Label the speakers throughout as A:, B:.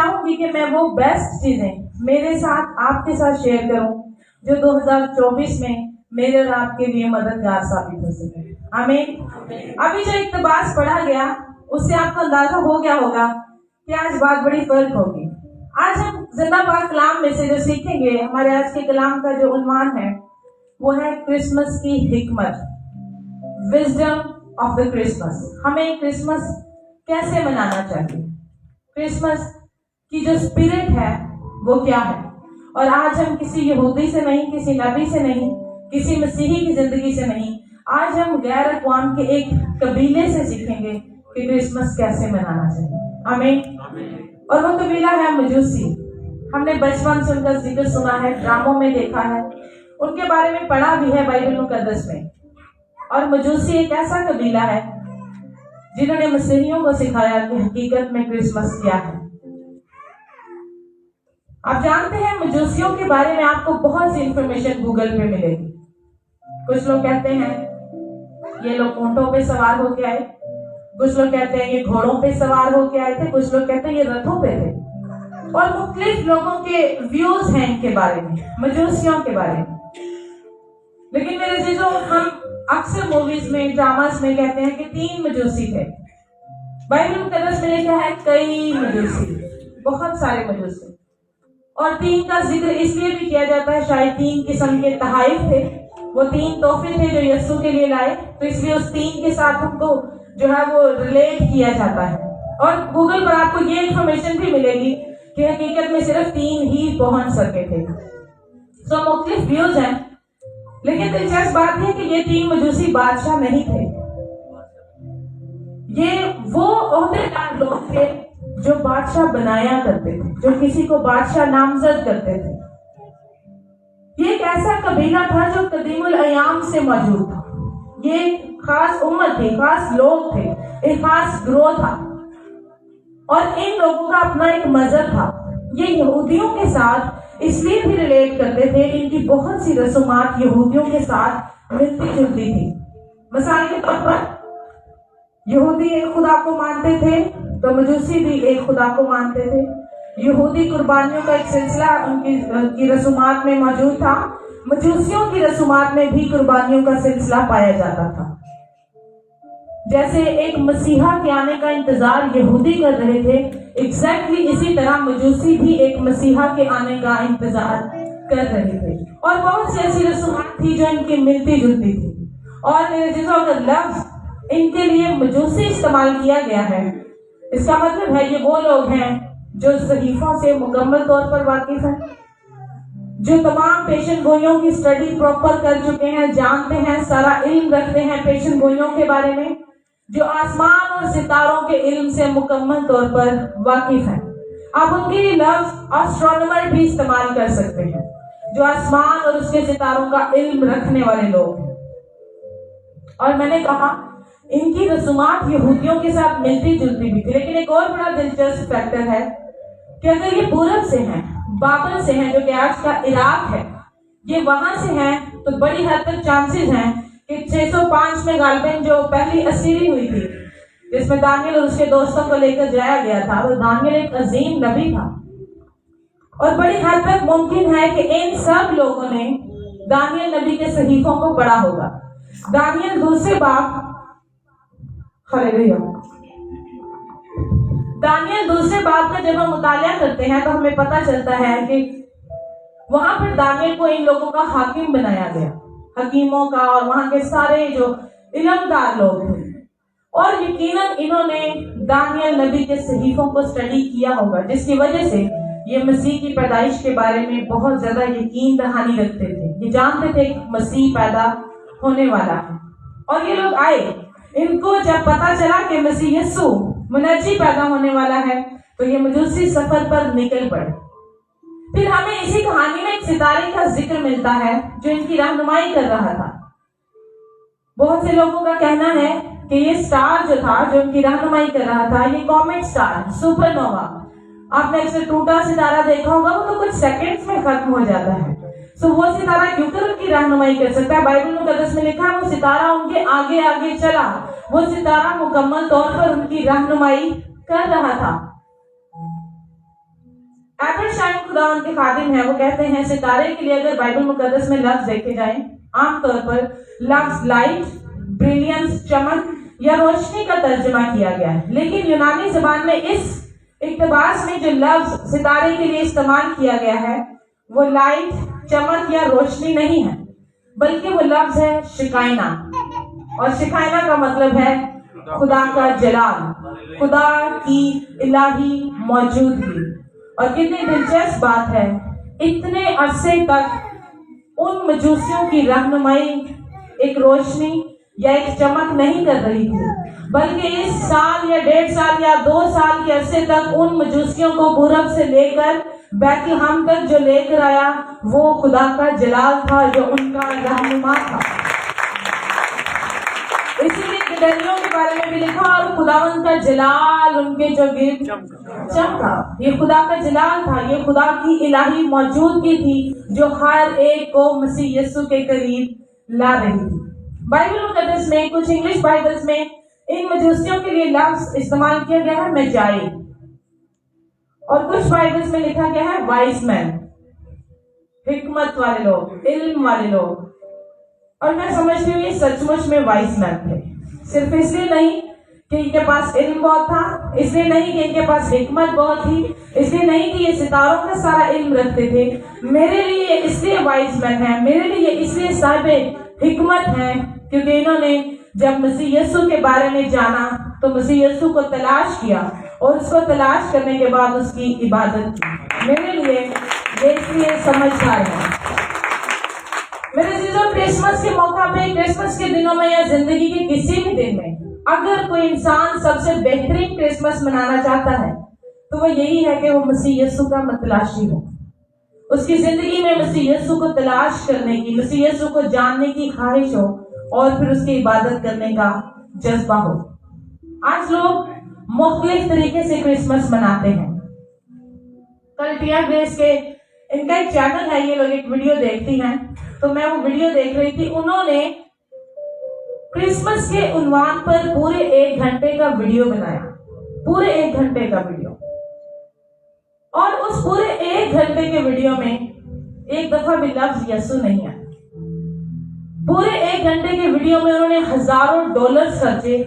A: چاہوں گی کہ میں وہ بیسٹ چیزیں میرے ساتھ آپ کے ساتھ شیئر کروں جو 2024 میں میرے اور آپ کے لیے مددگار ثابت ہو سکے. آمین. ابھی جو اقتباس پڑھا گیا اس سے آپ کو اندازہ ہو گیا ہوگا کہ آج بات بڑی فرق ہوگی. آج ہم زندہ پاک کلام میں سے جو سیکھیں گے، ہمارے آج کے کلام کا جو عنوان ہے وہ ہے کرسمس کی حکمت، وزڈم آف دا کرسمس. ہمیں کرسمس کیسے منانا چاہیے، کرسمس کی جو اسپرٹ ہے وہ کیا ہے. اور آج ہم کسی یہودی سے نہیں، کسی نبی سے نہیں، کسی مسیحی کی زندگی سے نہیں، آج ہم غیر اقوام کے ایک قبیلے سے سیکھیں گے کہ کرسمس کیسے منانا چاہیے. آمین. اور وہ قبیلہ ہے مجوسی. ہم نے بچپن سے ان کا ذکر سنا ہے، ڈراموں میں دیکھا ہے، ان کے بارے میں پڑھا بھی ہے بائبل مقدس میں. اور مجوسی ایک ایسا قبیلہ ہے جنہوں نے مسیحیوں کو سکھایا کہ حقیقت میں کرسمس کیا ہے. آپ جانتے ہیں مجوسیوں کے بارے میں آپ کو بہت سی انفارمیشن گوگل پہ ملے گی. کچھ لوگ کہتے ہیں یہ لوگ اونٹوں پہ سوار ہو کے آئے، کچھ لوگ کہتے ہیں یہ گھوڑوں پہ سوار ہو کے آئے تھے، کچھ لوگ کہتے ہیں یہ رتھوں پہ تھے. اور مختلف لوگوں کے ویوز ہیں ان کے بارے میں، مجوسیوں کے بارے میں. لیکن میرے عزیزوں، ہم اکثر موویز میں، ڈراماز میں کہتے ہیں کہ 3 مجوسی تھے. بائبل مقدس میں لکھا ہے کئی مجوسی، بہت سارے مجوسی. اور 3 کا ذکر اس لیے بھی کیا جاتا ہے، شاید 3 قسم کے تحائف تھے، وہ 3 تحفے تھے جو یسوع کے لیے لائے، تو اس لیے اس 3 کے ساتھ ہم کو جو ہے وہ ریلیٹ کیا جاتا ہے. اور گوگل پر آپ کو یہ انفارمیشن بھی ملے گی کہ حقیقت میں صرف 3 ہی پہنچ سکے تھے. سو مختلف ویوز ہیں، لیکن دلچسپ بات یہ کہ یہ 3 مجوسی بادشاہ نہیں تھے. یہ وہ عہدیدار لوگ تھے جو بادشاہ بنایا کرتے تھے، جو کسی کو بادشاہ نامزد کرتے تھے. یہ ایک ایسا قبیلہ تھا جو قدیم الایام سے موجود تھا. یہ ایک خاص امت تھی، خاص لوگ تھے، ایک خاص گروہ تھا. اور ان لوگوں کا اپنا ایک مذہب تھا. یہ یہودیوں کے ساتھ اس لیے بھی ریلیٹ کرتے تھے، ان کی بہت سی رسومات یہودیوں کے ساتھ ملتی جلتی تھی. مثال کے طور پر یہودی ایک خدا کو مانتے تھے تو مجوسی بھی ایک خدا کو مانتے تھے. یہودی قربانیوں کا ایک سلسلہ ان کی رسومات میں موجود تھا، مجوسیوں کی رسومات میں بھی قربانیوں کا سلسلہ پایا جاتا تھا. جیسے ایک مسیحا کے آنے کا انتظار یہودی کر رہے تھے، ایگزیکٹلی اسی طرح مجوسی بھی ایک مسیحا کے آنے کا انتظار کر رہے تھے. اور بہت سی ایسی رسومات تھی جو ان کی ملتی جلتی تھی. اور میرے عزیزوں، اگر لفظ ان کے لیے مجوسی استعمال کیا گیا ہے، اس کا مطلب ہے یہ وہ لوگ ہیں جو صحیفوں سے مکمل طور پر واقف ہیں، جو تمام پیشن گوئیوں کی اسٹڈی پراپر کر چکے ہیں، جانتے ہیں، سارا علم رکھتے ہیں پیشن گوئیوں کے بارے میں، جو آسمان اور ستاروں کے علم سے مکمل طور پر واقف ہیں. آپ ان کے لیے لفظ آسٹرونومر بھی استعمال کر سکتے ہیں، جو آسمان اور اس کے ستاروں کا علم رکھنے والے لوگ ہیں. اور میں نے کہا ان کی رسومات یہودیوں کے ساتھ ملتی جلتی بھی تھی. لیکن ایک اور بڑا دلچسپ فیکٹر ہے کہ اگر یہ پورب سے ہیں، بابل سے ہیں، جو کہ آج کا عراق ہے، یہ وہاں سے ہیں، تو بڑی حد تک چانسز ہیں کہ 605 میں غالباً جو پہلی اسیری ہوئی تھی، جس میں دانیل اور اس کے دوستوں کو لے کر جایا گیا تھا، وہ دانیل ایک عظیم نبی تھا. اور بڑی حد تک ممکن ہے کہ ان سب لوگوں نے دانیل نبی کے صحیفوں کو پڑھا ہوگا. دانیل دوسرے باب کا جب ہم مطالعہ کرتے ہیں تو ہمیں پتہ چلتا ہے کہ وہاں پر دانیل کو ان لوگوں کا حاکم بنایا گیا، حکیموں کا، اور وہاں کے سارے جو علمدار لوگ تھے. اور یقیناً انہوں نے دانیل نبی کے صحیفوں کو اسٹڈی کیا ہوگا، جس کی وجہ سے یہ مسیح کی پیدائش کے بارے میں بہت زیادہ یقین دہانی رکھتے تھے. یہ جانتے تھے کہ مسیح پیدا ہونے والا ہے. اور یہ لوگ آئے، ان کو جب پتا چلا کہ مسیح یسوع منجی پیدا ہونے والا ہے تو یہ مجوسی سفر پر نکل پڑے. پھر ہمیں اسی کہانی میں ایک ستارے کا ذکر ملتا ہے جو ان کی رہنمائی کر رہا تھا. بہت سے لوگوں کا کہنا ہے کہ یہ سٹار جو تھا، جو ان کی رہنمائی کر رہا تھا، یہ کومیٹ سٹار، سپر نووا. آپ نے اکثر ٹوٹا ستارہ دیکھا ہوگا، وہ تو کچھ سیکنڈز میں ختم ہو جاتا ہے. وہ ستارہ کیوں کر ان کی رہنمائی کر سکتا ہے؟ بائبل مقدس میں لکھا ہے وہ ستارہ ان کے آگے آگے چلا، وہ ستارہ مکمل طور پر ان کی رہنمائی کر رہا تھا. شاید خداوند کے خادم ہیں، وہ کہتے ہیں ستارے کے لیے اگر بائبل مقدس میں لفظ دیکھے جائیں، عام طور پر لفظ لائٹ، بریلینس، چمک یا روشنی کا ترجمہ کیا گیا ہے، لیکن یونانی زبان میں اس اقتباس میں جو لفظ ستارے کے لیے استعمال کیا گیا ہے وہ لائٹ، چمک یا روشنی نہیں ہے، بلکہ وہ لفظ ہے شکائنا، اور شکائنا کا مطلب ہے خدا کا جلال، خدا کی الہی موجودگی۔ اور کتنی دلچسپ بات ہے، اتنے عرصے تک ان مجوسیوں کی رہنمائی ایک روشنی یا ایک چمک نہیں کر رہی تھی، بلکہ اس سال یا 1.5 سال یا 2 سال کے عرصے تک ان مجوسیوں کو پورب سے لے کر بیت لحم تک جو لے کر آیا وہ خدا کا جلال تھا، جو ان کا رہنما تھا۔ اسی لیے گدریوں کے بارے میں بھی لکھا، اور خداوند کا جلال ان کے جو گرد چمکا۔ یہ خدا کا جلال تھا، یہ خدا کی الہی موجودگی تھی جو ہر ایک کو مسیح یسوع کے قریب لا رہی تھی۔ بائبل مقدس میں کچھ انگلش بائبلز میں ان مجوسیوں کے لیے لفظ استعمال کیا گیا ہے مجائی، اور کچھ بائبلز میں لکھا گیا ہے وائز مین، حکمت والے لوگ، علم والے لوگ۔ اور میں سمجھتی ہوں یہ سچ مچ میں وائز مین تھے، صرف اس لیے نہیں کہ ان کے پاس علم بہت تھا، اس لیے نہیں کہ ان کے پاس حکمت بہت تھی، اس لیے نہیں کہ یہ ستاروں کا سارا علم رکھتے تھے، میرے لیے اس لیے وائز مین ہے، میرے لیے اس لیے صاحب حکمت ہے، کیونکہ انہوں نے جب مسیح یسوع کے بارے میں جانا تو مسیح یسوع کو تلاش کیا، اور اس کو تلاش کرنے کے بعد اس کی عبادت کی۔ میرے لیے یہ اس لیے سمجھدار ہے۔ میرے عزیزوں، کرسمس کے موقع پہ، کرسمس کے دنوں میں یا زندگی کے کسی بھی دن میں اگر کوئی انسان سب سے بہترین کرسمس منانا چاہتا ہے تو وہ یہی ہے کہ وہ مسیح یسوع کا متلاشی ہو، اس کی زندگی میں مسیح یسوع کو تلاش کرنے کی، مسیح یسوع کو جاننے کی خواہش ہو، اور پھر اس کی عبادت کرنے کا جذبہ ہو۔ آج لوگ مختلف طریقے سے کرسمس مناتے ہیں۔ کل ٹیا گریس کے ان کا ایک چینل ہے، یہ لوگ ایک ویڈیو دیکھتی ہیں، تو میں وہ ویڈیو دیکھ رہی تھی، انہوں نے کرسمس کے عنوان پر پورے 1 گھنٹے کا ویڈیو بنایا، پورے 1 گھنٹے کا ویڈیو، اور اس پورے 1 گھنٹے کے ویڈیو میں ایک دفعہ بھی لفظ یسوع نہیں آیا۔ پورے 1 گھنٹے کے ویڈیو میں انہوں نے ہزاروں ڈالرز خرچے،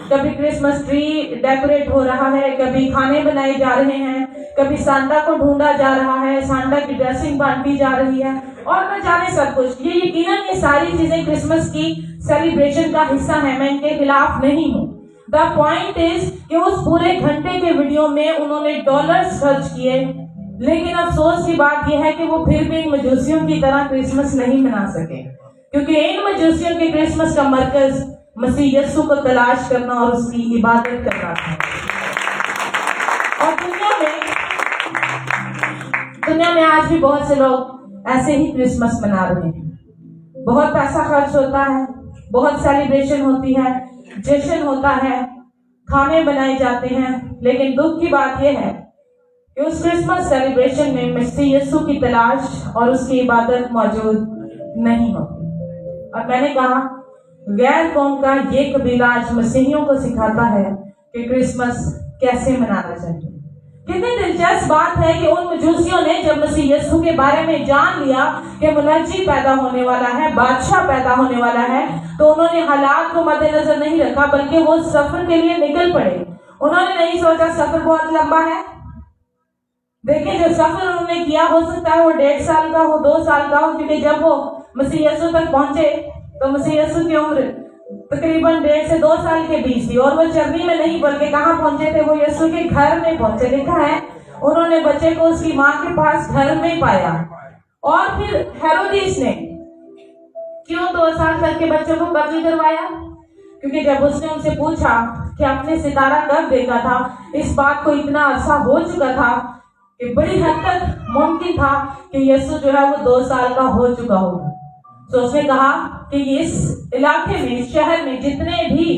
A: کبھی کرسمس ٹری ڈیکوریٹ ہو رہا ہے، کبھی کھانے بنائے جا رہے ہیں، کبھی سانتا کو ڈھونڈا جا رہا ہے، سانتا کی ڈریسنگ بانٹی جا رہی ہے، اور نہ جانے سب کچھ۔ یہ یقیناً یہ ساری چیزیں کرسمس کی سیلیبریشن کا حصہ ہیں، میں ان کے خلاف نہیں ہوں۔ دا پوائنٹ از کہ اس پورے گھنٹے کے ویڈیو میں انہوں نے ڈالرز خرچ کیے، لیکن افسوس کی بات یہ ہے کہ وہ پھر بھی ان مجوسیوں کی طرح کرسمس نہیں منا سکے، کیونکہ ان مجوسیوں کے کرسمس کا مرکز مسیح یسوع کو تلاش کرنا اور اس کی عبادت کرنا تھا۔ اور دنیا میں آج بھی بہت سے لوگ ایسے ہی کرسمس منا رہے ہیں، بہت پیسہ خرچ ہوتا ہے، بہت سیلیبریشن ہوتی ہے، جشن ہوتا ہے، کھانے بنائے جاتے ہیں، لیکن دکھ کی بات یہ ہے کہ اس کرسمس سیلیبریشن میں مسیح یسوع کی تلاش اور اس کی عبادت موجود نہیں ہوتی۔ اور میں نے کہا غیر قوم کا یہ قبیلہ آج مسیحیوں کو سکھاتا ہے کہ کرسمس کیسے منانا چاہیے۔ کتنی دلچسپ بات ہے کہ ان مجوسیوں نے جب مسیح یسوع کے بارے میں جان لیا کہ منجی پیدا ہونے والا ہے، بادشاہ پیدا ہونے والا ہے، تو انہوں نے حالات کو مد نظر نہیں رکھا، بلکہ وہ سفر کے لیے نکل پڑے۔ انہوں نے نہیں سوچا سفر بہت لمبا ہے، دیکھیں جو سفر انہوں نے کیا ہو سکتا ہے وہ 1.5 سال کا ہو، 2 سال کا ہو، کیونکہ جب وہ مسیح یسوع تک پہنچے تو مسیح یسوع کی عمر تقریباً 1.5 سے 2 سال کے بیچ تھی، اور وہ چرنی میں نہیں بلکہ کہاں پہنچے تھے، وہ یسوع کے گھر میں پہنچے۔ لکھا ہے انہوں نے بچے کو اس کی ماں کے پاس گھر میں پایا۔ اور پھر ہیرودیس نے کیوں 2 سال تک کے بچوں کو قتل کروایا؟ کیونکہ جب اس نے ان سے پوچھا کہ آپ نے ستارہ کب دیکھا تھا، اس بات کو اتنا عرصہ ہو چکا تھا کہ بڑی حد تک ممکن تھا کہ یسوع جو ہے وہ 2 سال کا ہو چکا ہوگا۔ تو اس نے کہا کہ اس علاقے میں، اس شہر میں جتنے بھی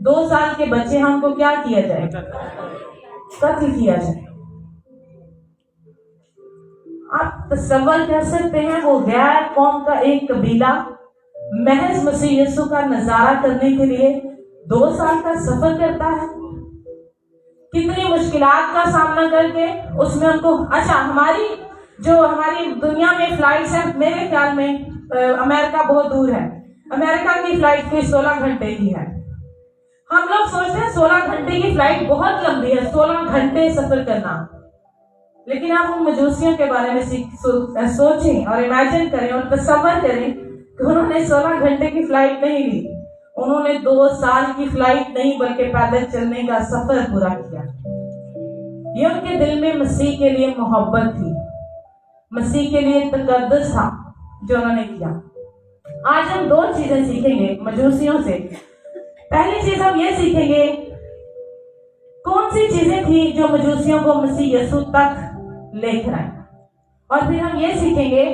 A: 2 سال کے بچے ہیں ان کو کیا کیا جائے؟ قتل کیا جائے۔ آپ تصور کر سکتے ہیں وہ غیر قوم کا ایک قبیلہ محض مسیح یسوع کا نظارہ کرنے کے لیے 2 سال کا سفر کرتا ہے۔ کتنی مشکلات کا سامنا کر کے اس میں ان کو اچھا ہماری دنیا میں فلائٹس ہیں، میرے خیال میں امریکہ بہت دور ہے، امریکہ کی فلائٹ کوئی 16 گھنٹے کی ہے. ہم لوگ سوچتے ہیں 16 گھنٹے کی فلائٹ بہت لمبی ہے، 16 گھنٹے سفر کرنا. لیکن آپ ان مجوسیوں کے بارے میں سوچیں اور امیجن کریں اور تصور کریں کہ انہوں نے 16 گھنٹے کی فلائٹ نہیں لی، انہوں نے 2 سال کی فلائٹ نہیں بلکہ پیدل چلنے کا سفر پورا کیا. یہ ان کے دل میں مسیح کے لیے محبت تھی، مسیح کے لیے تقدس تھا جو انہوں نے کیا. آج ہم 2 چیزیں سیکھیں گے مجوسیوں سے. پہلی چیز ہم یہ سیکھیں گے کون سی چیزیں تھی جو مجوسیوں کو مسیح یسوع تک لے کر آئے، اور پھر ہم یہ سیکھیں گے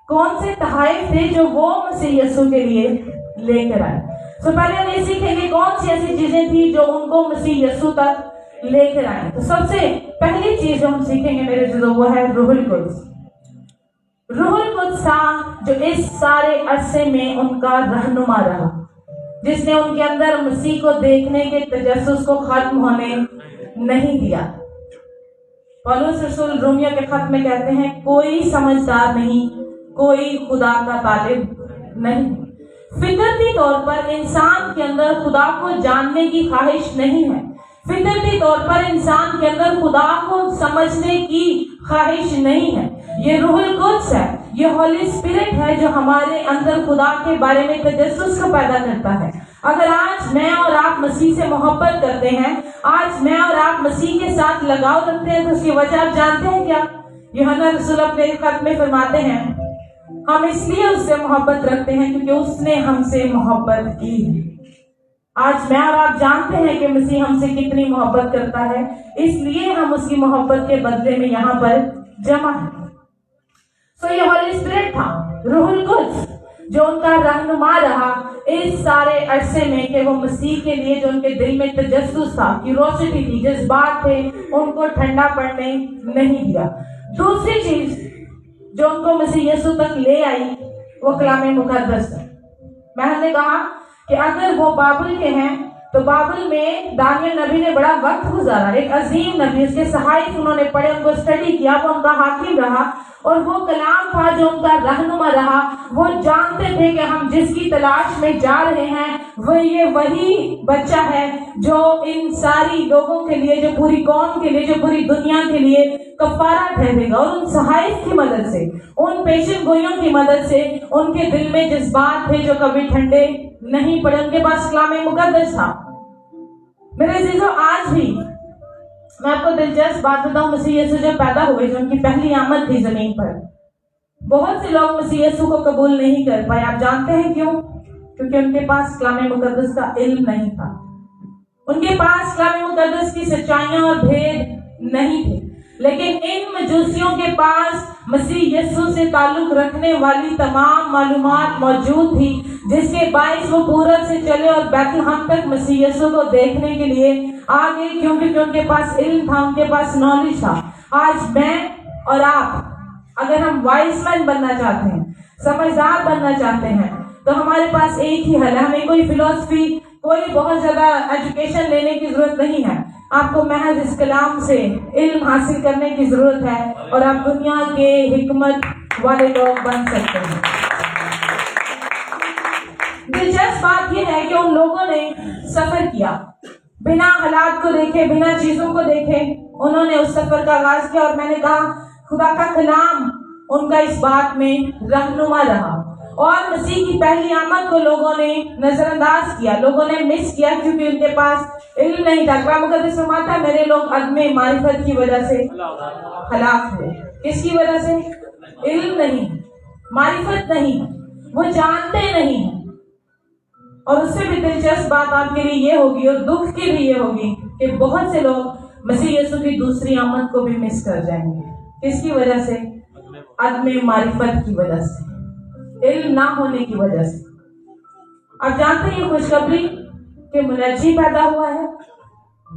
A: کون سے تحائف تھے جو وہ مسیح یسوع کے لیے لے کر آئے. تو پہلے ہم یہ سیکھیں گے کون سی ایسی چیزیں تھی جو ان کو مسیح یسوع تک لے کر آئے. تو سب سے پہلی چیز جو ہم سیکھیں گے میرے عزیزو وہ ہے روح القدس. روح القدس تھا جو اس سارے عرصے میں ان کا رہنما رہا، جس نے ان کے اندر مسیح کو دیکھنے کے تجسس کو ختم ہونے نہیں دیا. پولس رسول رومیو کے خط میں کہتے ہیں کوئی سمجھدار نہیں، کوئی خدا کا طالب نہیں. فطرتی طور پر انسان کے اندر خدا کو جاننے کی خواہش نہیں ہے، فطرتی طور پر انسان کے اندر خدا کو سمجھنے کی خواہش نہیں ہے. یہ روح القدس ہے، یہ ہولی اسپرٹ ہے جو ہمارے اندر خدا کے بارے میں تجسس کو پیدا کرتا ہے. اگر آج میں اور آپ مسیح سے محبت کرتے ہیں، آج میں اور آپ مسیح کے ساتھ لگاؤ رکھتے ہیں، تو اس کی وجہ آپ جانتے ہیں کیا؟ یوحنا رسول اپنے خط میں فرماتے ہیں ہم اس لیے اس سے محبت رکھتے ہیں کیونکہ اس نے ہم سے محبت کی ہے. آج میں اور آپ جانتے ہیں کہ مسیح ہم سے کتنی محبت کرتا ہے، اس لیے ہم اس کی محبت کے بدلے میں یہاں پر جمع ہیں. سو یہ ہولی اسپرٹ تھا، روح القدس، جو ان کا رہنما رہا اس سارے عرصے میں کہ وہ مسیح کے لیے جو ان کے دل میں تجسس تھا، کیوروسٹی تھی، جذبات تھے، ان کو ٹھنڈا پڑنے نہیں دیا. دوسری چیز جو ان کو مسیح یسوع تک لے آئی وہ کلام مقدس ہے. میں نے کہا کہ اگر وہ بابل کے ہیں تو بابل میں دانیل نبی نے بڑا وقت گزارا، ایک عظیم نبی، اس کے صحائف انہوں نے پڑھے، ان کو اسٹڈی کیا، وہ ان کا حاکم رہا اور وہ کلام تھا جو ان کا رہنما رہا. وہ جانتے تھے کہ ہم جس کی تلاش میں جا رہے ہیں وہ یہ وہی بچہ ہے جو ان ساری لوگوں کے لیے، جو پوری قوم کے لیے، جو پوری دنیا کے لیے کفارہ ٹھہرے گا. اور ان صحائف کی مدد سے، ان پیشن گوئیوں کی مدد سے ان کے دل میں جذبات تھے جو کبھی ٹھنڈے نہیں پڑے. ان کے پاس کلام مقدس تھا. میرے عزیزو آج بھی میں آپ کو دلچسپ بات بتاؤں، مسیح یسوع جب پیدا ہوئے، جو ان کی پہلی آمد تھی زمین پر، بہت سے لوگ مسیح یسوع کو قبول نہیں کر پائے. آپ جانتے ہیں کیوں؟ کیونکہ ان کے پاس کلام مقدس کا علم نہیں تھا، ان کے پاس کلام مقدس کی سچائیاں اور بھید نہیں تھے. لیکن ان مجوسیوں کے پاس مسیح یسوع سے تعلق رکھنے والی تمام معلومات موجود تھی، جس کے باعث وہ پورب سے چلے اور بیت لحم تک مسیح یسوع کو دیکھنے کے لیے آگے، کیونکہ ان کے پاس علم تھا، ان کے پاس نالج تھا. آج میں اور آپ اگر ہم وائس مین بننا چاہتے ہیں، سمجھدار بننا چاہتے ہیں، تو ہمارے پاس ایک ہی حل ہے. ہمیں کوئی فلسفی، کوئی بہت زیادہ ایجوکیشن لینے کی ضرورت نہیں ہے. آپ کو محض اس کلام سے علم حاصل کرنے کی ضرورت ہے اور آپ دنیا کے حکمت والے لوگ بن سکتے ہیں. دلچسپ بات یہ ہے کہ ان لوگوں نے سفر کیا، بنا حالات کو دیکھے، بنا چیزوں کو دیکھے انہوں نے اس سفر کا آغاز کیا. اور میں نے کہا خدا کا کلام ان کا اس بات میں رہنما رہا. اور مسیح کی پہلی آمد کو لوگوں نے نظر انداز کیا، لوگوں نے مس کیا، کیونکہ ان کے پاس علم نہیں تھا. کلام مقدس فرماتا ہے میرے لوگ عدم معرفت کی وجہ سے ہلاک ہوئے. کس کی وجہ سے؟ علم نہیں، معرفت نہیں، وہ جانتے نہیں. اور اس سے بھی دلچسپ بات آپ کے لیے یہ ہوگی اور دکھ کی بھی یہ ہوگی کہ بہت سے لوگ مسیح یسوع کی دوسری آمد کو بھی مس کر جائیں گے. کس کی وجہ سے؟ عدم معرفت کی وجہ سے، علم نہ ہونے کی وجہ سے. آپ جانتے ہیں خوشخبری کہ منجی پیدا ہوا ہے،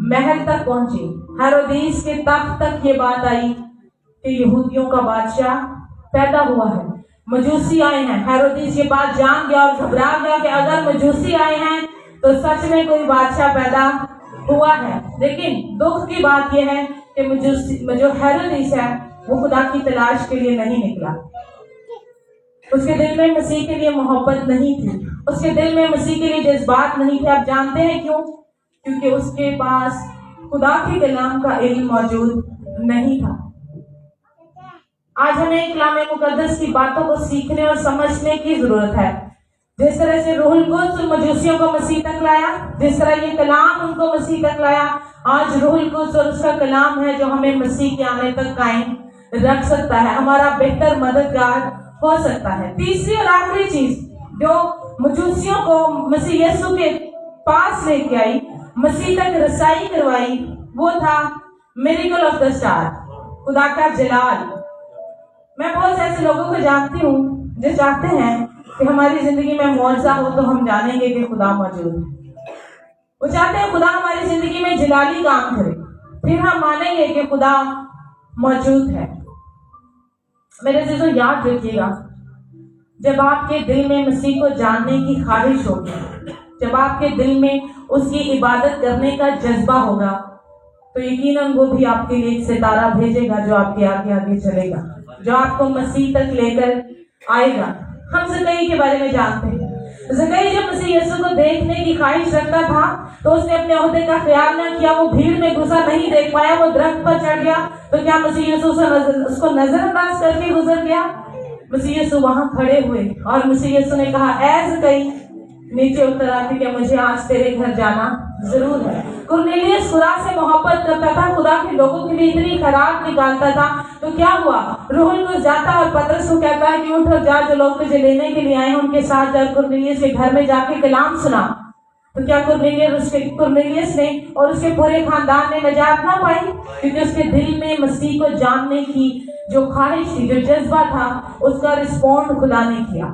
A: محل تک پہنچی، ہیرودیس کے تخت تک یہ بات آئی کہ یہودیوں کا بادشاہ پیدا ہوا ہے. مجوسی آئے ہیں. ہیرودیس یہ بات جان گیا اور گھبرا گیا کہ اگر مجوسی آئے ہیں تو سچ میں کوئی بادشاہ پیدا ہوا ہے. لیکن دکھ کی بات یہ ہے کہ جو ہیرودیس ہے وہ خدا کی تلاش کے لیے نہیں نکلا. اس کے دل میں مسیح کے لیے محبت نہیں تھی, اس کے دل میں مسیح کے لیے جذبات نہیں تھے. آپ جانتے ہیں کیوں؟ کیونکہ اس کے پاس خدا کے کلام کا علم موجود نہیں تھا. آج ہمیں کلام مقدس کی باتوں کو سیکھنے اور سمجھنے کی ضرورت ہے. جس طرح سے روح القدس مجوسیوں کو مسیح تک لایا, جس طرح یہ کلام ان کو مسیح تک لایا, آج روح القدس اور اس کا کلام ہے جو ہمیں مسیح کے آنے تک قائم رکھ سکتا ہے, ہمارا بہتر مددگار ہو سکتا ہے. تیسری اور آخری چیز جو مجوسیوں کو مسیح یسوع کے پاس لے کے آئی, مسیح تک رسائی کروائی, وہ تھا میریکل آف دا اسٹار, خدا کا جلال. میں بہت سے ایسے لوگوں کو جانتی ہوں جو چاہتے ہیں کہ ہماری زندگی میں معجزہ ہو تو ہم جانیں گے کہ خدا موجود ہے. وہ چاہتے ہیں خدا ہماری زندگی میں جلالی کام کرے, پھر ہم مانیں گے کہ خدا موجود ہے. میرے عزیزو یاد رکھیے گا, جب آپ کے دل میں مسیح کو جاننے کی خواہش ہوگی, جب آپ کے دل میں اس کی عبادت کرنے کا جذبہ ہوگا, تو یقیناً وہ بھی آپ کے لیے ایک ستارہ بھیجے گا جو آپ کے آگے آگے چلے گا, جو آپ کو مسیح تک لے کر آئے گا. ہم زکریا کے بارے میں جانتے ہیں. زکریا جب مسیح یسوع کو دیکھنے کی خواہش رکھتا تھا تو اس نے اپنے عہدے کا خیال نہ کیا, وہ بھیڑ میں گھسا, نہیں دیکھ پایا, وہ درخت پر چڑھ گیا, تو کیا مسیح یسوع اس کو نظر انداز کر کے گزر گیا؟ مسیح یسوع وہاں کھڑے ہوئے اور مسیح یسوع نے کہا, اے زکریا نیچے اتر آ کہ مجھے آج تیرے گھر جانا ضرور ہے. کرنیلیس خدا سے محبت کرتا تھا, خدا کے لوگوں کے لیے اتنی خراب نکالتا تھا, تو کیا ہوا؟ روح القدس جاتا اور پترس کو کہتا ہے کہ اٹھ اور جا, جو لوگ تجھے لینے کے لیے آئے ہیں ان کے ساتھ جا. کرنیلیس کے گھر میں جا کے کلام سنا. تو کیا کرنیلیس نے اور اس کے پورے خاندان نے نجات نہ پائی؟ کیونکہ اس کے دل میں مسیح کو جاننے کی جو خواہش تھی, جو جذبہ تھا, اس کا رسپونڈ خدا نے کیا.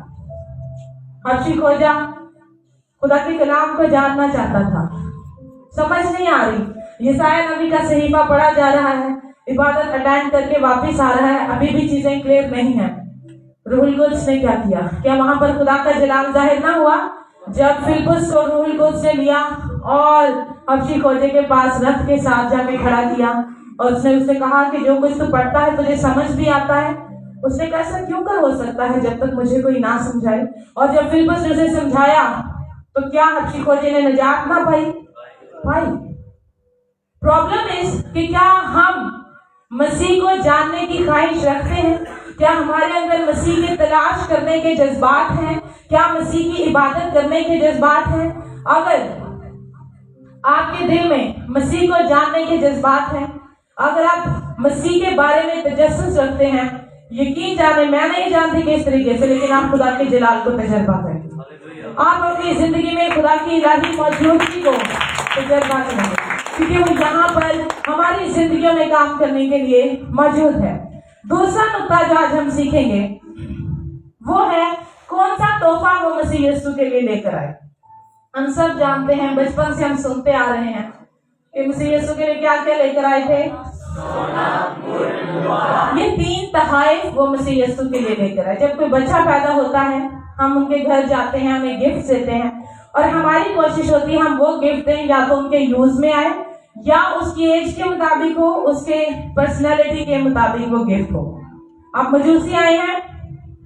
A: حبشی کھوجا خدا کے کلام کو جاننا چاہتا تھا, سمجھ نہیں آ رہی, یسایہ نبی کا صحیفہ پڑھا جا رہا ہے, عبادت اٹینڈ کر کے واپس آ رہا ہے, ابھی بھی چیزیں کلیئر نہیں ہیں. روح القدس نے کیا کیا؟ کیا وہاں پر خدا کا جلال ظاہر نہ ہوا؟ جب فلپس کو روح القدس نے لیا اور حبشی کھوجے کے پاس رتھ کے ساتھ جا کے کھڑا کیا, اور اس نے کہا کہ جو کچھ تو پڑھتا ہے تجھے سمجھ بھی آتا ہے. اس نے کہا ایسا کیوں کر ہو سکتا ہے جب تک مجھے کوئی نہ سمجھائے؟ اور جب فلپس نے اسے سمجھایا تو کیا حبشی کھوجے نے نجات نہ پائی؟ پرابلم اس کہ کیا ہم مسیح کو جاننے کی خواہش رکھتے ہیں؟ کیا ہمارے اندر مسیح کی تلاش کرنے کے جذبات ہیں؟ کیا مسیح کی عبادت کرنے کے جذبات ہیں؟ اگر آپ کے دل میں مسیح کو جاننے کے جذبات ہیں, اگر آپ مسیح کے بارے میں تجسس رکھتے ہیں, یقین جانے میں نہیں جانتی کس طریقے سے, لیکن آپ خدا کے جلال کو تجربہ کریں. آپ اپنی زندگی میں خدا کی الہی موجودگی کو تجربہ کریں, کیونکہ وہ یہاں پر ہماری زندگیوں میں کام کرنے کے لیے موجود ہے. دوسرا نقطہ جو آج ہم سیکھیں گے وہ ہے کون سا تحفہ وہ مسیح یسوع کے لیے لے کر آئے. ہم سب جانتے ہیں, بچپن سے ہم سنتے آ رہے ہیں کہ مسیح یسوع کے لیے کیا کیا لے کر آئے تھے؟ یہ 3 تحائف وہ مسیح یسوع کے لیے لے کر آئے. جب کوئی بچہ پیدا ہوتا ہے ہم ان کے گھر جاتے ہیں, ہمیں گفٹ دیتے ہیں, اور ہماری کوشش ہوتی ہے ہم وہ گفٹ دیں یا تو ان کے یوز میں آئے یا اس کی ایج کے مطابق ہو, اس کے پرسنالٹی کے مطابق وہ گفٹ ہو. آپ مجوسی آئے ہیں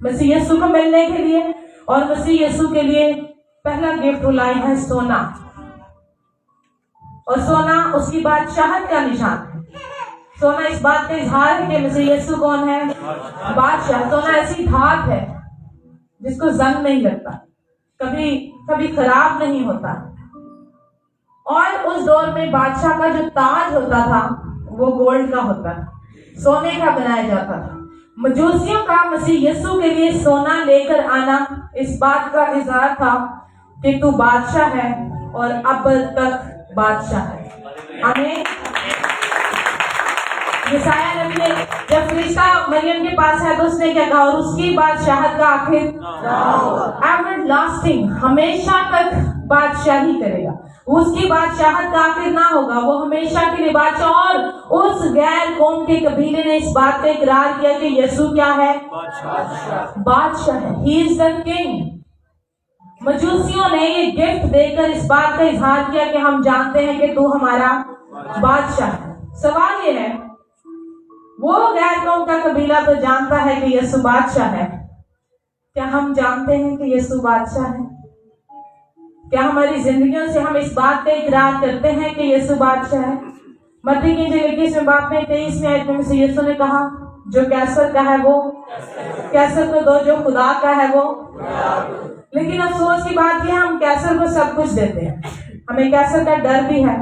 A: مسیح یسوع کو ملنے کے لیے, اور مسیح یسوع کے لیے پہلا گفٹ وہ لائے ہیں سونا, اور سونا اس کی بادشاہت کا نشان ہے. سونا اس بات کا اظہار ہے کہ مسیح یسوع کون ہے؟ بادشاہ. سونا ایسی دھات ہے جس کو زنگ نہیں لگتا, کبھی خراب نہیں ہوتا. اور اس دور میں بادشاہ کا جو تاج ہوتا تھا وہ گولڈ کا ہوتا ہے, سونے کا بنایا جاتا تھا. مجوسیوں کا مسیح یسوع کے لیے سونا لے کر آنا اس بات کا اظہار تھا کہ تو بادشاہ ہے اور اب تک بادشاہ ہے. آمین. یسایہ نبی نے جب فرشتہ مریم کے پاس ہے تو اس نے کیا کہا؟ اور اس کی بادشاہت کا آخر ایور لاسٹنگ, ہمیشہ تک بادشاہی کرے گا. اس کی بادشاہت کا آخر نہ ہوگا, وہ ہمیشہ کے لیے بادشاہ. اور اس غیر قوم کے قبیلے نے اس بات کا اقرار کیا کہ یسوع کیا ہے؟ بادشاہ ہے. ہی از دا کنگ. مجوسیوں نے یہ گفٹ دے کر اس بات کا اظہار کیا کہ ہم جانتے ہیں کہ تو ہمارا بادشاہ ہے۔ سوال یہ ہے، وہ غیر قوم کا قبیلہ تو جانتا ہے کہ یسوع بادشاہ ہے، کیا ہم جانتے ہیں کہ یسوع بادشاہ ہے؟ کیا ہماری زندگیوں سے ہم اس بات کا اقرار کرتے ہیں کہ یسوع بادشاہ ہے؟ متی کی انجیل 21 باب میں 23 آیت میں سے یسوع نے کہا، جو کیسر کا ہے وہ کیسر کو دو، جو خدا کا ہے وہ۔ لیکن افسوس کی بات یہ ہے، ہم کیسر کو سب کچھ دیتے ہیں۔ ہمیں کیسر کا ڈر بھی ہے،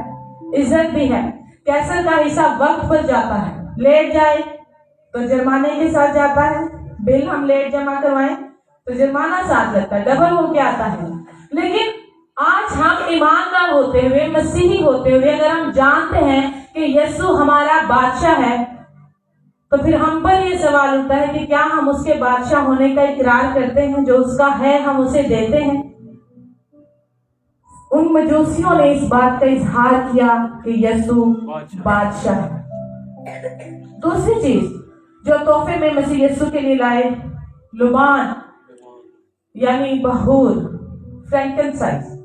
A: عزت بھی ہے۔ کیسر کا حصہ وقت پر جاتا ہے، لیٹ جائے تو جرمانے کے ساتھ جاتا ہے، بل ہم لیٹ جمع کروائیں تو جرمانہ ساتھ لگتا ہے، ڈبل ہو کے آتا ہے۔ لیکن آج ہم ایماندار ہوتے ہوئے، مسیحی ہوتے ہوئے، اگر ہم جانتے ہیں کہ یسوع ہمارا بادشاہ ہے، تو پھر ہم پر یہ سوال اٹھتا ہے کہ کیا ہم اس کے بادشاہ ہونے کا اقرار کرتے ہیں؟ جو اس کا ہے ہم اسے دیتے ہیں۔ ان مجوسیوں نے اس بات کا اظہار کیا کہ یسوع بادشاہ ہے۔ دوسری چیز جو تحفے میں مسیح یسوع کے لیے لائے، لبان یعنی بخور، فرینکنسائز،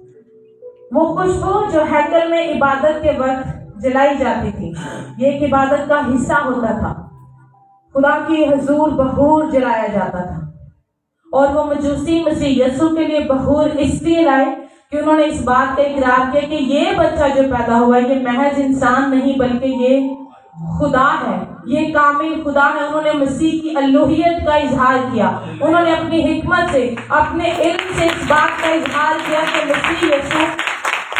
A: وہ خوشبو جو ہیکل میں عبادت کے وقت جلائی جاتی تھی، یہ ایک عبادت کا حصہ ہوتا تھا۔ خدا کی حضور بخور جلایا جاتا تھا، اور وہ مجوسی مسیح یسوع کے لیے بخور اس لیے لائے کہ انہوں نے اس بات کا اقرار کیا کہ یہ بچہ جو پیدا ہوا ہے، یہ محض انسان نہیں بلکہ یہ خدا ہے، یہ کامل خدا ہے۔ انہوں نے مسیح کی الوہیت کا اظہار کیا، انہوں نے اپنی حکمت سے، اپنے علم سے اس بات کا اظہار کیا کہ مسیح یسوع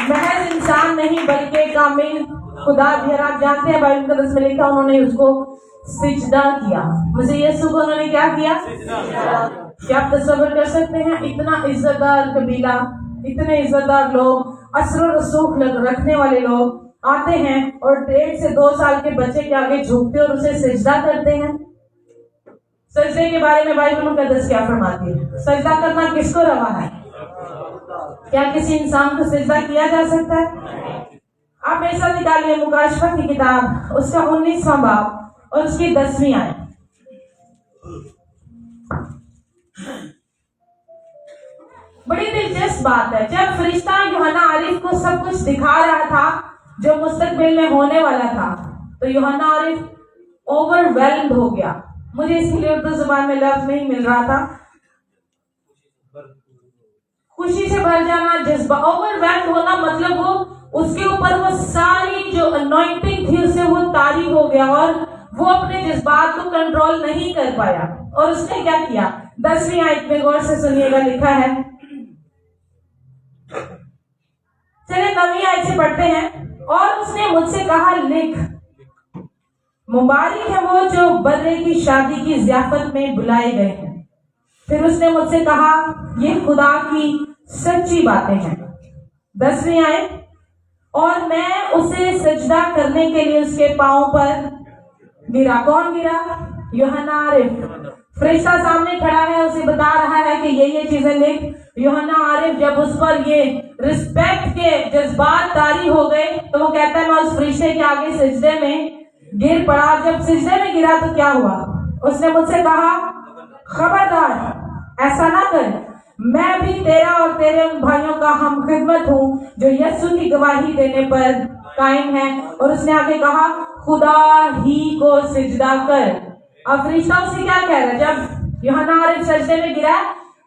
A: محض انسان نہیں بلکہ کامل خدا بھی ہے۔ آپ جانتے ہیں بائبل مقدس میں لکھا، انہوں نے اس کو سجدہ کیا۔ مسیح یسوع کو انہوں نے کیا کیا؟ کیا آپ تصور کر سکتے ہیں؟ اتنا عزت دار قبیلہ، اتنے عزت دار لوگ، اثر و رسوخ رکھنے والے لوگ آتے ہیں اور 1.5 سے 2 سال کے بچے کے آگے جھکتے اور اسے سجدہ کرتے ہیں۔ سجدے کے بارے میں بائبل مقدس کیا فرماتی ہے؟ سجدہ کرنا کس کو روا ہے؟ کیا کسی انسان کو سجدہ کیا جا سکتا ہے؟ آپ میرے ساتھ نکالیے مکاشفہ کی کتاب، اس کا 19واں باب اور اس کی 10ویں آیت۔ بڑی دلچسپ بات ہے، جب فرشتہ یوحنا عارف کو سب کچھ دکھا رہا تھا جو مستقبل میں ہونے والا تھا، تو یوحنا عارف اوور ویلڈ ہو گیا۔ مجھے اس کے لیے اردو زبان میں لفظ نہیں مل رہا تھا۔ خوشی سے بھر جانا، جذبہ، اوور ویلڈ ہونا، مطلب وہ اس کے اوپر وہ ساری جو انوائنٹنگ تھی اسے وہ طاری ہو گیا اور وہ اپنے جذبات کو کنٹرول نہیں کر پایا۔ اور اس نے کیا کیا؟ 10ویں آیت میں غور سے سنیے گا، لکھا ہے، چلے 9ویں آیت سے پڑھتے ہیں۔ اور اس نے مجھ سے کہا، لکھ، مبارک ہے وہ جو برے کی شادی کی ضیافت میں بلائے گئے ہیں۔ پھر اس نے مجھ سے کہا، یہ خدا کی سچی باتیں ہیں۔ 10ویں آیت، اور میں اسے سجدہ کرنے کے لیے اس کے پاؤں پر گرا۔ کون گرا؟ یوحنا عارف۔ فرشتہ سامنے کھڑا ہے، اسے بتا رہا ہے کہ یہ چیزیں لکھ۔ یوحنا عارف جب اس پر یہ رسپیکٹ کے جذبات طاری ہو گئے تو وہ کہتا ہے میں اس فرشتے کے آگے سجدے میں گر پڑا۔ جب سجدے میں گرا تو کیا ہوا؟ اس نے مجھ سے کہا، خبردار، ایسا نہ کر، میں بھی تیرا اور تیرے ان بھائیوں کا ہم خدمت ہوں جو یسوع کی گواہی دینے پر قائم ہے۔ اور اس نے آگے کہا، خدا ہی کو سجدہ کر۔ اب فرشتہ اسے کیا کہہ رہا ہے؟ جب یوحنا عارف سجدے میں گرا،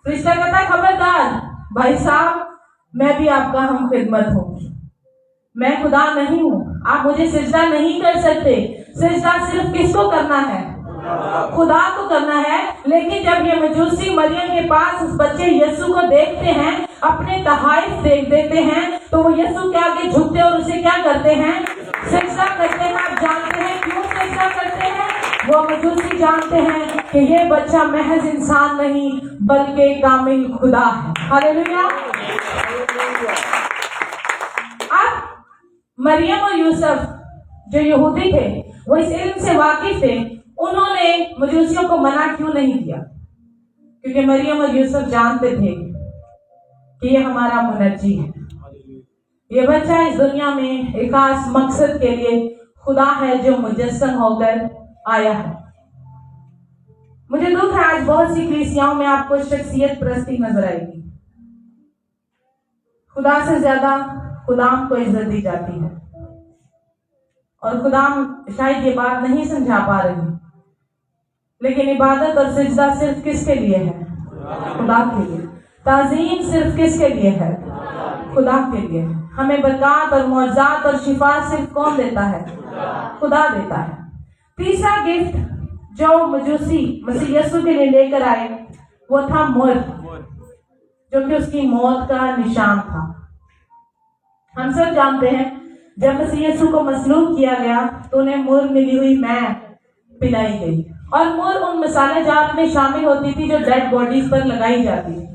A: فرشتہ کہتا ہے، خبردار بھائی صاحب، میں بھی آپ کا ہم خدمت ہوں، میں خدا نہیں ہوں، آپ مجھے سجدہ نہیں کر سکتے۔ سجدہ صرف کس کو کرنا ہے؟ خدا کو کرنا ہے۔ لیکن جب یہ مجوسی مریم کے پاس اس بچے یسوع کو دیکھتے ہیں، اپنے تحائف دیکھ دیتے ہیں، تو وہ یسوع کے آگے جھکتے اور اسے کیا کرتے ہیں؟ سجدہ کرتے ہیں۔ آپ جانتے ہیں کیوں سجدہ کرتے ہیں؟ وہ مجوسی جانتے ہیں کہ یہ بچہ محض انسان نہیں بلکہ کامل خدا ہے۔ ہاللیلویا۔ اب مریم اور یوسف جو یہودی تھے، وہ اس علم سے واقف تھے، انہوں نے مجوسیوں کو منع کیوں نہیں کیا؟ کیونکہ مریم اور یوسف جانتے تھے کہ یہ ہمارا منجی ہے، یہ بچہ اس دنیا میں ایک خاص مقصد کے لیے خدا ہے جو مجسم ہو کر آیا ہے۔ مجھے دکھ ہے آج بہت سی کلیسیاؤں میں آپ کو شخصیت پرستی نظر آئے گی۔ خدا سے زیادہ غلام کو عزت دی جاتی ہے، اور غلام شاید یہ بات نہیں سمجھا پا رہی، لیکن عبادت اور سجدہ صرف کس کے لیے ہے؟ خدا کے لیے۔ تعظیم صرف کس کے لیے ہے؟ خدا کے لیے۔ ہمیں برکات اور معجزات اور شفا صرف کون دیتا ہے؟ خدا دیتا ہے۔ تیسرا گفٹ جو مجوسی مسیح یسوع کے لیے لے کر آئے وہ تھا مہر، جو کہ اس کی موت کا نشان تھا۔ ہم سب جانتے ہیں جب مسیح یسوع کو مصلوب کیا گیا تو انہیں مہر ملی ہوئی مے پلائی گئی، اور مہر ان مسالہ جات میں شامل ہوتی تھی جو ڈیڈ باڈیز پر لگائی جاتی تھی۔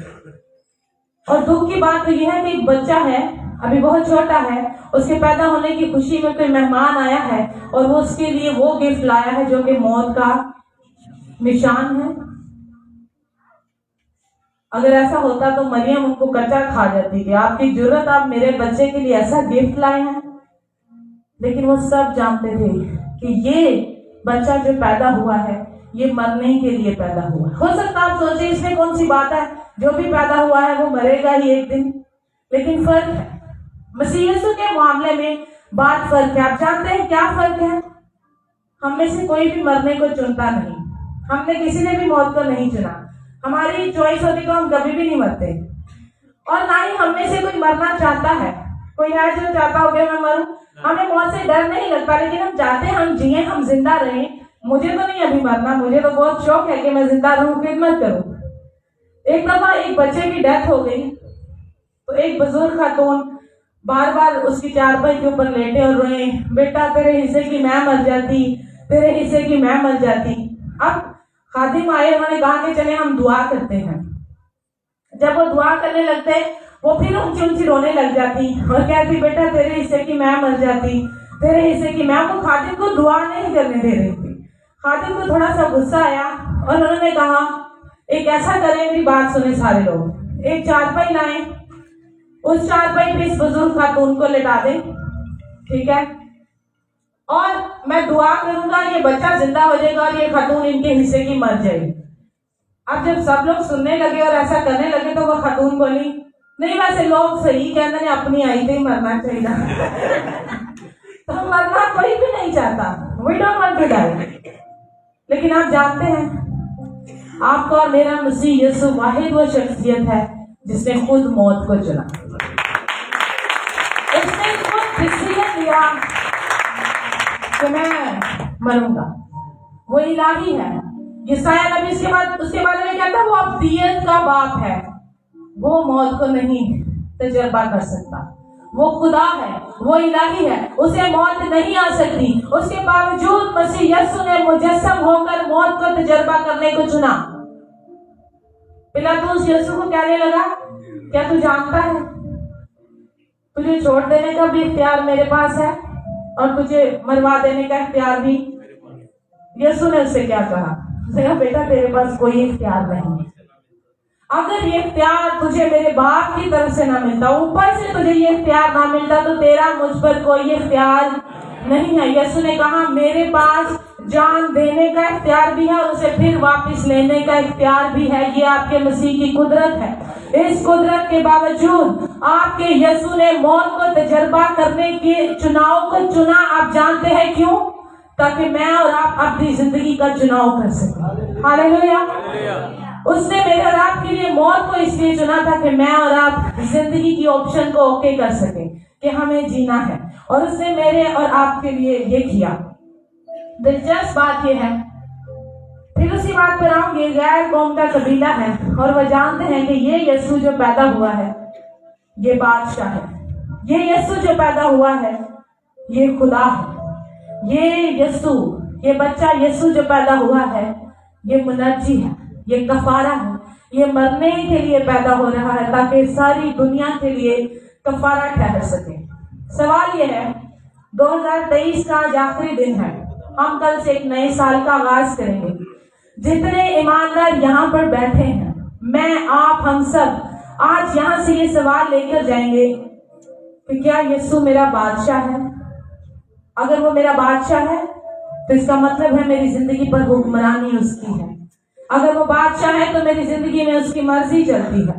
A: اور دکھ کی بات تو یہ ہے کہ ایک بچہ ہے، ابھی بہت چھوٹا ہے، اس کے پیدا ہونے کی خوشی میں کوئی مہمان آیا ہے اور وہ اس کے لیے وہ گفٹ لایا ہے جو کہ موت کا نشان ہے۔ اگر ایسا ہوتا تو مریم ان کو کچا کھا جاتی کہ آپ کی جرت، آپ میرے بچے کے لیے ایسا گفٹ لائے ہیں۔ لیکن وہ سب جانتے تھے کہ یہ بچہ جو پیدا ہوا ہے یہ مرنے کے لیے پیدا ہوا ہے۔ ہو سکتا آپ سوچیں اس میں کون سی بات ہے، جو بھی پیدا ہوا ہے وہ مرے گا ہی ایک دن، لیکن فرق ہے۔ مسیح یسوع کے معاملے میں بات فرق ہے۔ آپ جانتے ہیں کیا فرق ہے؟ ہم میں سے کوئی بھی مرنے کو چنتا نہیں، ہم نے کسی نے بھی موت کو نہیں چنا۔ ہماری چوائس ہوتی تو ہم کبھی بھی نہیں مرتے، اور نہ ہی ہم میں سے کوئی مرنا چاہتا ہے۔ کوئی ہے جو چاہتا ہو کہ میں مروں؟ ہمیں موت سے ڈر نہیں لگتا، لیکن ہم چاہتے ہیں ہم جئیں، ہم زندہ رہیں۔ مجھے تو نہیں ابھی مرنا، مجھے تو بہت شوق ہے کہ میں زندہ رہوں، خدمت کروں۔ ایک دفعہ ایک بچے کی ڈیتھ ہو گئی تو ایک بزرگ خاتون بار بار اس کی چارپائی کے اوپر لیٹے اور روئے، بیٹا تیرے حصے کی میں مر جاتی، تیرے حصے کی میں مر جاتی۔ اب خادم آئے، انہوں نے کہا کہ چلے ہم دعا کرتے ہیں۔ جب وہ دعا کرنے لگتے وہ پھر اونچی اونچی رونے لگ جاتی اور کہتی بیٹا تیرے حصے کی میں مر جاتی، تیرے حصے کی میں۔ وہ خادم کو دعا نہیں کرنے دے رہی تھی۔ خادم کو تھوڑا سا غصہ آیا اور انہوں نے کہا ایک ایسا کریں، میری بات سنیں سارے لوگ، ایک چارپائی لائیں، اس چارپائی پہ اس بزرگ خاتون کو لٹا دیں، ٹھیک ہے، اور میں دعا کروں گا، یہ بچہ زندہ ہو جائے گا اور یہ خاتون ان کے حصے کی مر جائے گی۔ اب جب سب لوگ سننے لگے اور ایسا کرنے لگے تو وہ خاتون بولی نہیں ویسے لوگ صحیح کہتے ہیں، اپنی آئی تھے ہی مرنا چاہیے۔ تو مرنا کوئی بھی نہیں چاہتا، we don't want to die۔ لیکن آپ جانتے ہیں آپ کا اور میرا مسیح یسوع واحد وہ شخصیت ہے جس نے خود موت کو چنا، اس نے خود ڈیسیژن لیا کہ میں مروں گا۔ وہ الہی ہے۔ یسایہ نبی اس کے بارے میں کہتا ہے وہ ابدیت کا باپ ہے، وہ موت کو نہیں تجربہ کر سکتا، وہ خدا ہے، وہ الہی ہے، اسے موت نہیں آ سکتی۔ اس کے باوجود مسیح یسوع نے مجسم ہو کر موت کو تجربہ کرنے کو چنا۔ پلاطس یسوع کو کہنے لگا کیا تو جانتا ہے تجھے چھوڑ دینے کا بھی اختیار میرے پاس ہے اور تجھے مروا دینے کا اختیار بھی؟ یسوع نے اس سے کیا کہا؟ اس نے کہا بیٹا تیرے پاس کوئی اختیار نہیں ہے۔ اگر یہ اختیار تجھے میرے باپ کی طرف سے نہ ملتا، اوپر سے تجھے یہ اختیار نہ ملتا، تو تیرا مجھ پر کوئی اختیار نہیں ہے۔ یسوع نے کہا میرے پاس جان دینے کا اختیار بھی ہے اور اسے پھر واپس لینے کا اختیار بھی ہے۔ یہ آپ کے مسیح کی قدرت ہے۔ اس قدرت کے باوجود آپ کے یسوع نے موت کو تجربہ کرنے کے چناؤ کو چنا۔ آپ جانتے ہیں کیوں؟ تاکہ میں اور آپ اپنی زندگی کا چناؤ کر سکیں۔ ہاللیلویا۔ اس نے میرے اور آپ کے لیے موت کو اس لیے چنا تھا کہ میں اور آپ زندگی کی آپشن کو اوکے کر سکیں کہ ہمیں جینا ہے، اور اس نے میرے اور آپ کے لیے یہ کیا۔ دلچسپ بات یہ ہے، پھر اسی بات پر آؤں گے، غیر قوم کا قبیلہ ہے اور وہ جانتے ہیں کہ یہ یسوع جو پیدا ہوا ہے یہ بادشاہ ہے، یہ یسوع جو پیدا ہوا ہے یہ خدا ہے، یہ یسوع، یہ بچہ یسوع جو پیدا ہوا ہے یہ منجی ہے، یہ کفارہ ہے، یہ مرنے کے لیے پیدا ہو رہا ہے تاکہ ساری دنیا کے لیے کفارہ ٹھہر سکے۔ سوال یہ ہے 2023 کا آج آخری دن ہے، ہم کل سے ایک نئے سال کا آغاز کریں گے۔ جتنے ایماندار یہاں پر بیٹھے ہیں، میں، آپ، ہم سب آج یہاں سے یہ سوال لے کر جائیں گے کہ کیا یسوع میرا بادشاہ ہے؟ اگر وہ میرا بادشاہ ہے تو اس کا مطلب ہے میری زندگی پر حکمرانی اس کی ہے۔ اگر وہ بادشاہ ہے تو میری زندگی میں اس کی مرضی چلتی ہے۔